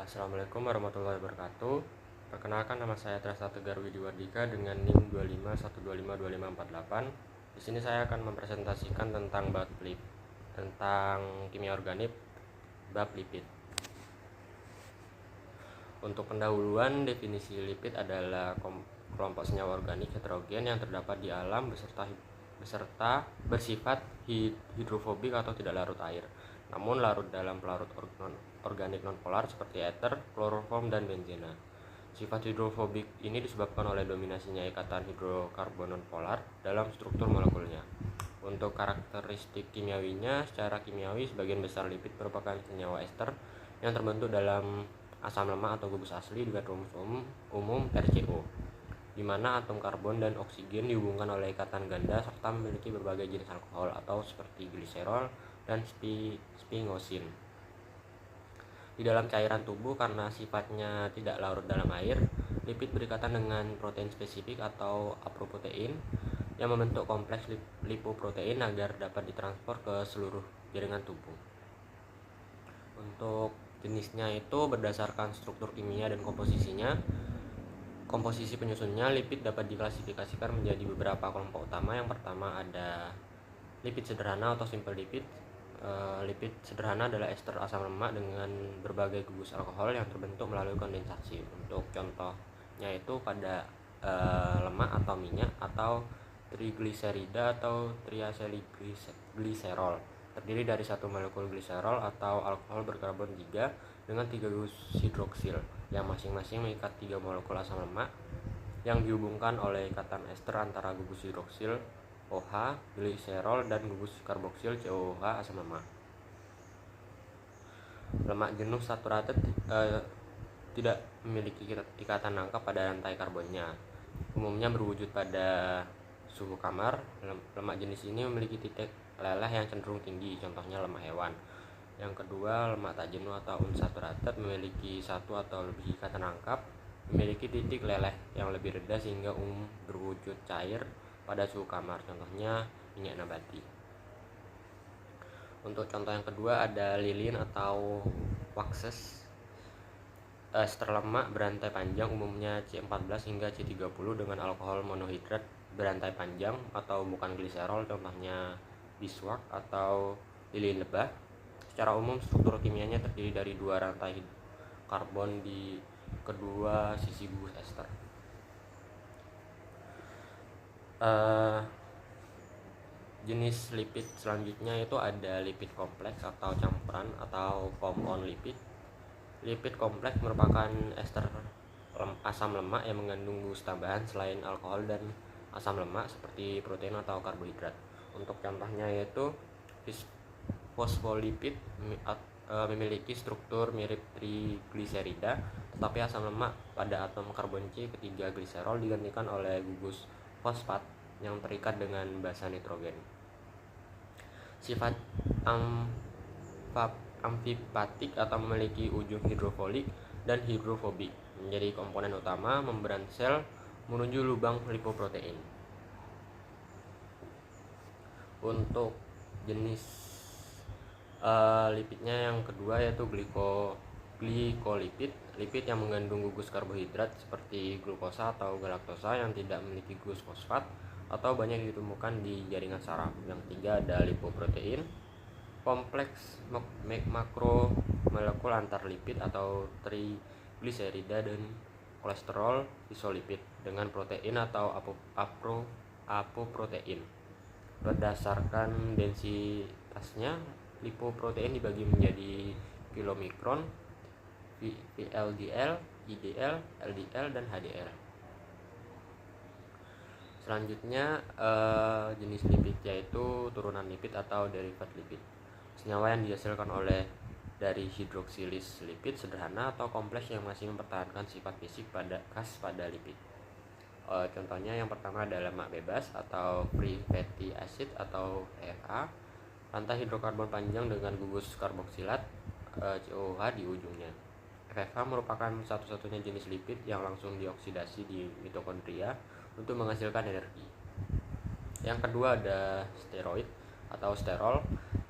Assalamualaikum warahmatullahi wabarakatuh. Perkenalkan, nama saya Trasta Tegar Widiwardika dengan NIM 2512525548. Di sini saya akan mempresentasikan tentang kimia organik bab lipid. Untuk pendahuluan, definisi lipid adalah kelompok senyawa organik heterogen yang terdapat di alam beserta bersifat hidrofobik atau tidak larut air, namun larut dalam pelarut organik nonpolar seperti ether, kloroform, dan benzena. Sifat hidrofobik ini disebabkan oleh dominasinya ikatan hidrokarbon nonpolar dalam struktur molekulnya. Untuk karakteristik kimiawinya, secara kimiawi sebagian besar lipid merupakan senyawa ester yang terbentuk dalam asam lemak atau gugus asli dengan rumus umum RCO, di mana atom karbon dan oksigen dihubungkan oleh ikatan ganda serta memiliki berbagai jenis alkohol atau seperti gliserol dan sphingosine. Di dalam cairan tubuh, karena sifatnya tidak larut dalam air, lipid berikatan dengan protein spesifik atau aproprotein yang membentuk kompleks lipoprotein agar dapat ditransfer ke seluruh jaringan tubuh. Untuk jenisnya itu berdasarkan struktur kimia dan komposisinya. Komposisi penyusunnya, lipid dapat diklasifikasikan menjadi beberapa kelompok utama. Yang pertama ada lipid sederhana atau simple lipid. Lipid sederhana adalah ester asam lemak dengan berbagai gugus alkohol yang terbentuk melalui kondensasi. Untuk contohnya itu pada lemak atau minyak atau trigliserida atau triacylglycerol, terdiri dari satu molekul gliserol atau alkohol berkarbon 3 dengan 3 gugus hidroksil yang masing-masing mengikat 3 molekul asam lemak yang dihubungkan oleh ikatan ester antara gugus hidroksil OH gliserol dan gugus karboksil COOH asam lemak. Lemak jenuh saturated tidak memiliki ikatan nangkap pada rantai karbonnya, umumnya berwujud pada suhu kamar. Lemak jenis ini memiliki titik leleh yang cenderung tinggi, contohnya lemak hewan. Yang kedua, lemak tak jenuh atau unsaturated memiliki satu atau lebih ikatan nangkap, memiliki titik leleh yang lebih rendah sehingga berwujud cair pada suhu kamar, contohnya minyak nabati. Untuk contoh yang kedua ada lilin atau waxes, ester lemak berantai panjang, umumnya C14 hingga C30 dengan alkohol monohidrat berantai panjang atau bukan gliserol, contohnya beeswax atau lilin lebah. Secara umum struktur kimianya terdiri dari 2 rantai karbon di kedua sisi gugus ester. Jenis lipid selanjutnya itu ada lipid kompleks atau campuran atau compound lipid. Lipid kompleks merupakan ester asam lemak yang mengandung gugus tambahan selain alkohol dan asam lemak seperti protein atau karbohidrat. Untuk contohnya yaitu fosfolipid memiliki struktur mirip trigliserida, tetapi asam lemak pada atom karbon C ketiga gliserol digantikan oleh gugus fosfat yang terikat dengan basa nitrogen. Sifat amfipatik atau memiliki ujung hidrofolik dan hidrofobik, menjadi komponen utama membran sel menuju lubang lipoprotein. Untuk jenis lipidnya yang kedua yaitu glikolipid, lipid yang mengandung gugus karbohidrat seperti glukosa atau galaktosa yang tidak memiliki gugus fosfat atau banyak ditemukan di jaringan saraf. Yang ketiga ada lipoprotein, kompleks makromolekul antar lipid atau trigliserida dan kolesterol isolipid dengan protein atau apoprotein. Berdasarkan densitasnya, lipoprotein dibagi menjadi kilomikron, VLDL, IDL, LDL, dan HDL. Selanjutnya jenis lipid yaitu turunan lipid atau derivat lipid, senyawa yang dihasilkan dari hidroksilis lipid sederhana atau kompleks yang masih mempertahankan sifat fisik khas pada lipid. Contohnya yang pertama adalah lemak bebas atau free fatty acid atau FA, rantai hidrokarbon panjang dengan gugus karboksilat COOH di ujungnya. FFH merupakan satu-satunya jenis lipid yang langsung dioksidasi di mitokondria untuk menghasilkan energi. Yang kedua ada steroid atau sterol,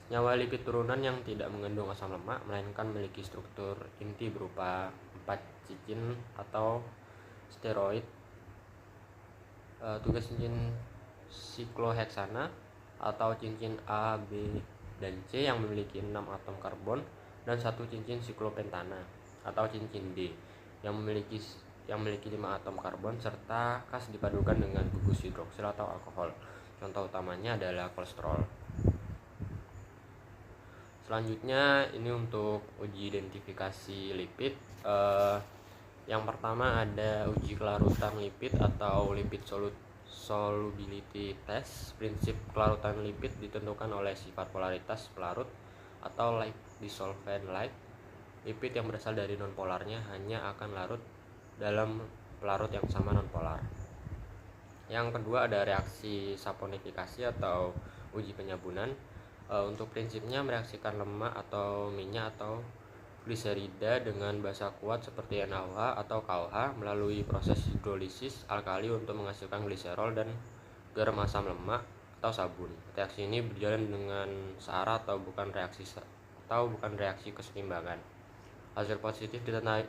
Senyawa lipid turunan yang tidak mengandung asam lemak melainkan memiliki struktur inti berupa 4 cincin atau steroid. Tugas cincin sikloheksana atau cincin A, B, dan C yang memiliki 6 atom karbon, dan 1 cincin siklopentana atau cincin D yang memiliki 5 atom karbon serta kas dipadukan dengan gugus hidroksil atau alkohol. Contoh utamanya adalah kolesterol. Selanjutnya ini untuk uji identifikasi lipid. Yang pertama ada uji kelarutan lipid atau lipid solubility test. Prinsip kelarutan lipid ditentukan oleh sifat polaritas pelarut atau like dissolvent like. Lipid yang berasal dari nonpolarnya hanya akan larut dalam pelarut yang sama nonpolar. Yang kedua ada reaksi saponifikasi atau uji penyabunan. Untuk prinsipnya mereaksikan lemak atau minyak atau gliserida dengan basa kuat seperti NaOH atau KOH melalui proses hidrolisis alkali untuk menghasilkan gliserol dan garam asam lemak atau sabun. Reaksi ini berjalan dengan searah atau bukan reaksi kesetimbangan. Hasil positif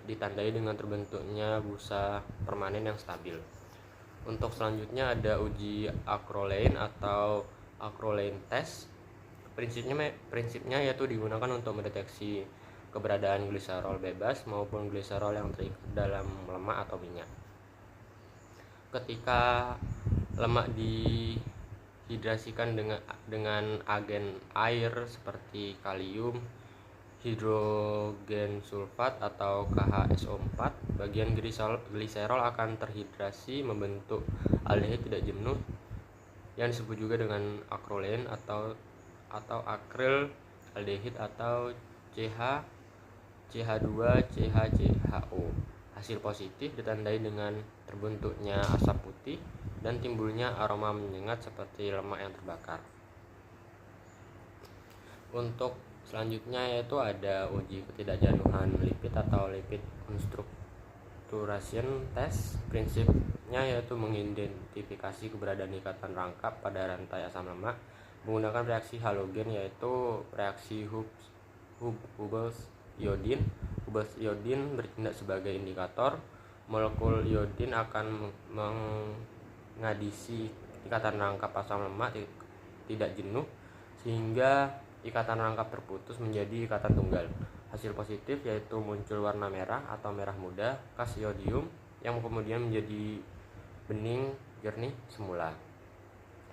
ditandai dengan terbentuknya busa permanen yang stabil. Untuk selanjutnya ada uji acrolein atau acrolein test. Prinsipnya yaitu digunakan untuk mendeteksi keberadaan gliserol bebas maupun gliserol yang terikat dalam lemak atau minyak. Ketika lemak dihidrasikan dengan agen air seperti kalium hidrogen sulfat atau KHSO4, bagian gliserol akan terhidrasi membentuk aldehid tidak jenuh yang disebut juga dengan acrolein atau akril aldehid atau CH2CHCHO. Hasil positif ditandai dengan terbentuknya asap putih dan timbulnya aroma menyengat seperti lemak yang terbakar. Untuk selanjutnya yaitu ada uji ketidakjenuhan lipid atau lipid unstructuration test. Prinsipnya yaitu mengidentifikasi keberadaan ikatan rangkap pada rantai asam lemak menggunakan reaksi halogen, yaitu reaksi Hubbels iodin. Hubbels iodin bertindak sebagai indikator. Molekul iodin akan mengadisi ikatan rangkap asam lemak tidak jenuh sehingga ikatan rangkap terputus menjadi ikatan tunggal. Hasil positif yaitu muncul warna merah atau merah muda khas iodium yang kemudian menjadi bening jernih semula.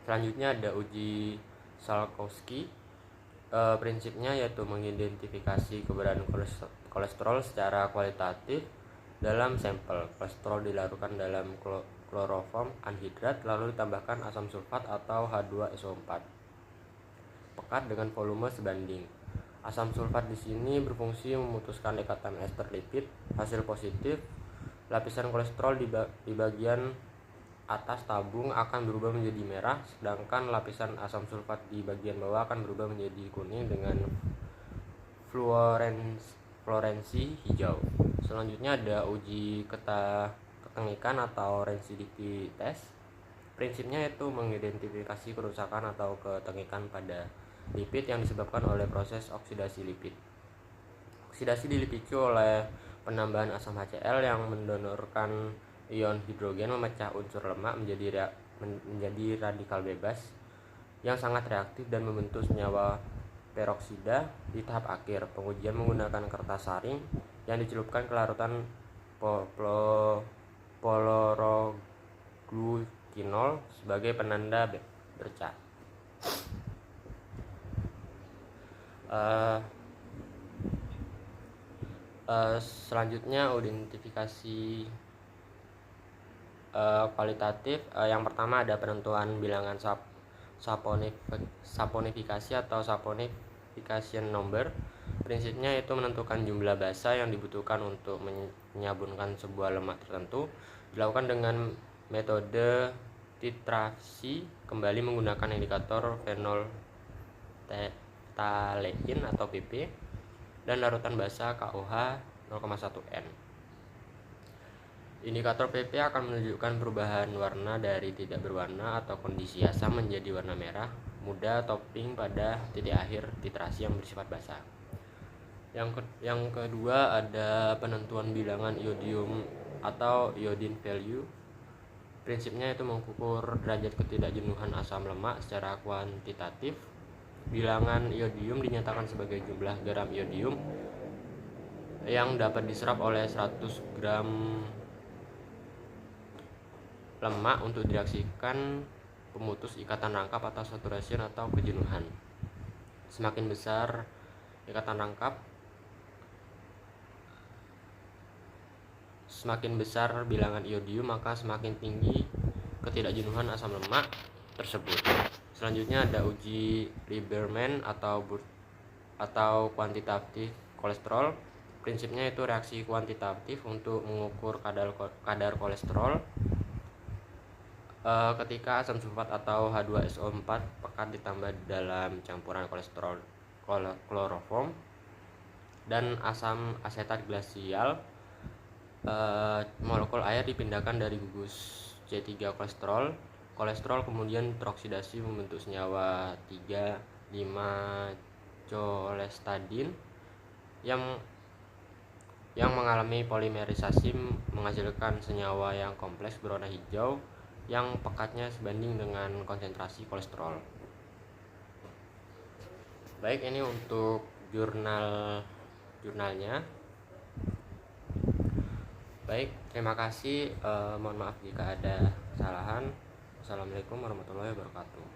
Selanjutnya ada uji Salkowski. Prinsipnya yaitu mengidentifikasi keberadaan kolesterol secara kualitatif dalam sampel. Kolesterol dilarutkan dalam kloroform anhidrat lalu ditambahkan asam sulfat atau H2SO4 pekat dengan volume sebanding. Asam sulfat di sini berfungsi memutuskan ikatan ester lipid. Hasil positif, lapisan kolesterol di bagian atas tabung akan berubah menjadi merah, sedangkan lapisan asam sulfat di bagian bawah akan berubah menjadi kuning dengan fluoresensi hijau. Selanjutnya ada uji ketengikan atau rancidity test. Prinsipnya yaitu mengidentifikasi kerusakan atau ketengikan pada lipid yang disebabkan oleh proses oksidasi lipid. Oksidasi dipicu oleh penambahan asam HCl yang mendonorkan ion hidrogen memecah unsur lemak menjadi radikal bebas yang sangat reaktif dan membentuk senyawa peroksida di tahap akhir. Pengujian menggunakan kertas saring yang dicelupkan ke larutan poloroglukinol sebagai penanda bercak. Selanjutnya identifikasi kualitatif. Yang pertama ada penentuan bilangan saponifikasi atau saponification number. Prinsipnya itu menentukan jumlah basa yang dibutuhkan untuk menyabunkan sebuah lemak tertentu. Dilakukan dengan metode titrasi kembali menggunakan indikator phenolphthalein atau PP dan larutan basa KOH 0,1 N. Indikator PP akan menunjukkan perubahan warna dari tidak berwarna atau kondisi asam menjadi warna merah muda topping pada titik akhir titrasi yang bersifat basah. Yang kedua ada penentuan bilangan iodium atau iodine value. Prinsipnya itu mengukur derajat ketidakjenuhan asam lemak secara kuantitatif. Bilangan iodium dinyatakan sebagai jumlah garam iodium yang dapat diserap oleh 100 gram lemak untuk direaksikan pemutus ikatan rangkap atau saturation atau kejenuhan. Semakin besar ikatan rangkap, semakin besar bilangan iodium, maka semakin tinggi ketidakjenuhan asam lemak tersebut. Selanjutnya ada uji Lieberman atau kuantitatif kolesterol. Prinsipnya itu reaksi kuantitatif untuk mengukur kadar kolesterol ketika asam sulfat atau H2SO4 pekat ditambah dalam campuran kolesterol kloroform dan asam asetat glasial. Molekul air dipindahkan dari gugus C3 kolesterol kemudian teroksidasi membentuk senyawa 3,5-cholestadin yang mengalami polimerisasi menghasilkan senyawa yang kompleks berwarna hijau yang pekatnya sebanding dengan konsentrasi kolesterol. Baik, ini untuk jurnalnya. Baik, terima kasih. Mohon maaf jika ada kesalahan. Assalamualaikum warahmatullahi wabarakatuh.